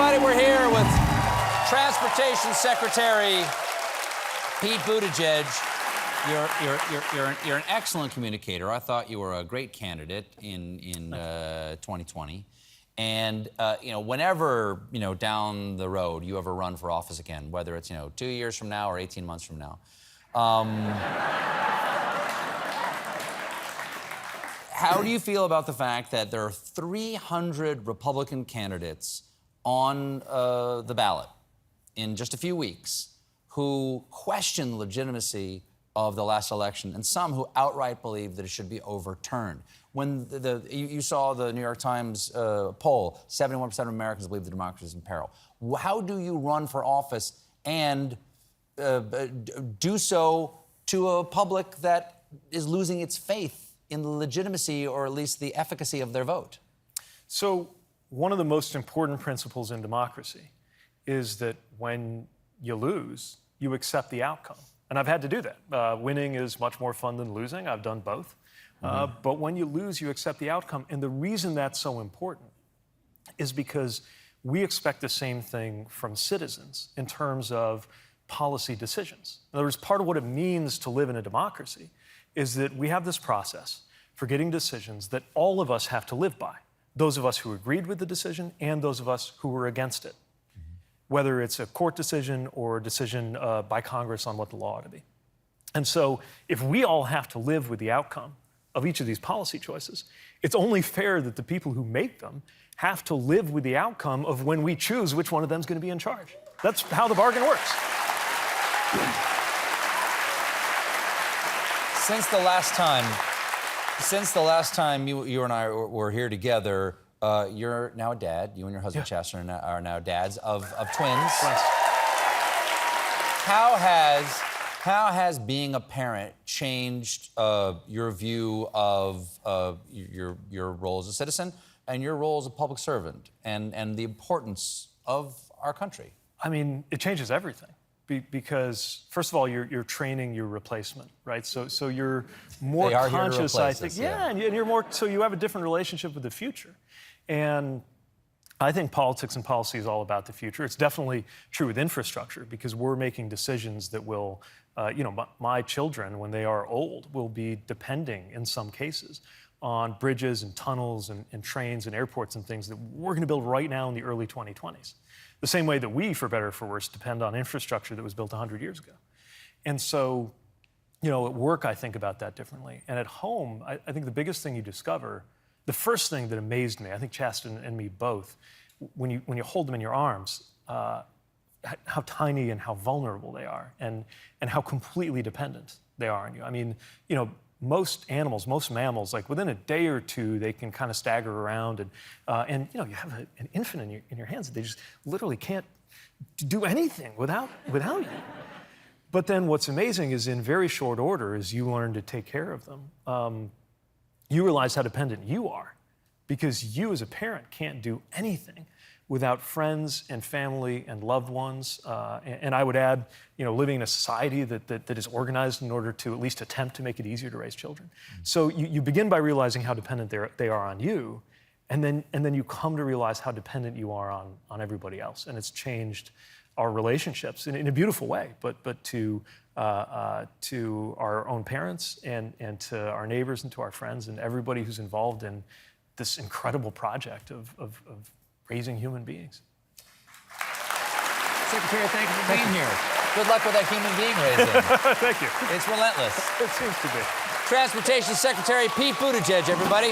everybody. We're here with Transportation Secretary Pete Buttigieg. You're an excellent communicator. I thought you were a great candidate in 2020. And whenever down the road you ever run for office again, whether it's 2 years from now or 18 months from now, how do you feel about the fact that there are 300 Republican candidates on the ballot in just a few weeks who question the legitimacy of the last election, and some who outright believe that it should be overturned? When you saw the New York Times poll, 71% of Americans believe the democracy is in peril. How do you run for office and do so to a public that is losing its faith in the legitimacy, or at least the efficacy, of their vote? So one of the most important principles in democracy is that when you lose, you accept the outcome. And I've had to do that. Winning is much more fun than losing. I've done both. But when you lose, you accept the outcome. And the reason that's so important is because we expect the same thing from citizens in terms of policy decisions. In other words, part of what it means to live in a democracy is that we have this process for getting decisions that all of us have to live by. Those of us who agreed with the decision and those of us who were against it. Whether it's a court decision or a decision by Congress on what the law ought to be. And so if we all have to live with the outcome of each of these policy choices, it's only fair that the people who make them have to live with the outcome of when we choose which one of them is going to be in charge. That's how the bargain works. Since the last time you and I were here together, you're now a dad. You and your husband, Chester, are now dads of twins. How has being a parent changed your view of your role as a citizen and your role as a public servant and the importance of our country? I mean, it changes everything. Because, first of all, you're training your replacement, right? So you're more conscious, I think. Yeah, and you're more, so you have a different relationship with the future. And I think politics and policy is all about the future. It's definitely true with infrastructure, because we're making decisions that will, my children, when they are old, will be depending, in some cases, on bridges and tunnels and trains and airports and things that we're going to build right now in the early 2020s. The same way that we, for better or for worse, depend on infrastructure that was built 100 years ago. And so, at work, I think about that differently. And at home, I think the biggest thing you discover, the first thing that amazed me, I think Chasten and me both, when you hold them in your arms, how tiny and how vulnerable they are, and how completely dependent they are on you. I mean, most animals, most mammals, like within a day or two, they can kind of stagger around, and you have an infant in your hands, and they just literally can't do anything without you. But then what's amazing is, in very short order, as you learn to take care of them, you realize how dependent you are, because you as a parent can't do anything without friends and family and loved ones. And I would add, living in a society that is organized in order to at least attempt to make it easier to raise children. So you begin by realizing how dependent they are on you, and then you come to realize how dependent you are on everybody else. And it's changed our relationships in a beautiful way, but to our own parents and to our neighbors and to our friends and everybody who's involved in this incredible project of raising human beings. Secretary, thank you for being here. Good luck with that human being raising. Thank you. It's relentless. It seems to be. Transportation Secretary Pete Buttigieg, everybody.